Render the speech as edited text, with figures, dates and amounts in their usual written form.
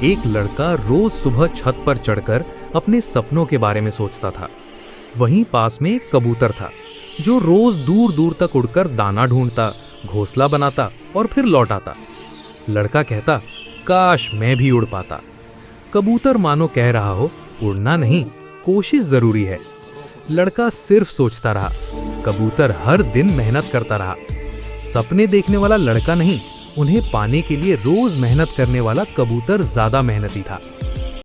एक लड़का रोज सुबह छत पर चढ़कर अपने सपनों के बारे में सोचता था। वहीं पास में एक कबूतर था जो रोज दूर दूर तक उड़कर दाना ढूंढता, घोंसला बनाता और फिर लौट आता। लड़का कहता, काश मैं भी उड़ पाता। कबूतर मानो कह रहा हो, उड़ना नहीं, कोशिश जरूरी है। लड़का सिर्फ सोचता रहा। कबूतर हर दिन मेहनत करता रहा। सपने देखने वाला लड़का नहीं, उन्हें पाने के लिए रोज मेहनत करने वाला कबूतर ज्यादा मेहनती था।